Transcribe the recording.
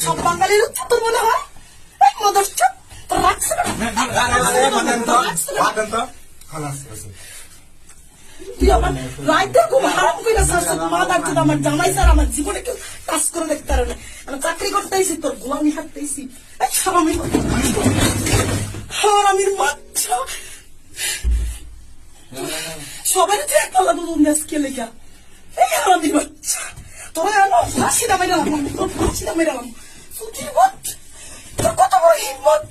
সব বাঙালির উচ্ছা তোর মনে হয় মদর চুপ তোর রাখছে তুই আমার রাইতে খুব হারাম করে মা ডাক্তার আমার জামাই স্যার আমার জীবনে কেউ কাজ করে দেখতে পারে না আমি চাকরি করতেছি তোর গোলামি হাঁটতেছি হারামির বাচ্চা সবাই তুই এক পাল্লা দুধ আজকে লেখা এই হারামির বাচ্চা তোরা আনো ফাঁসি দামে রাখলাম তোর ফাঁসি দামে রাখলাম তোর কত বড় হিম্মত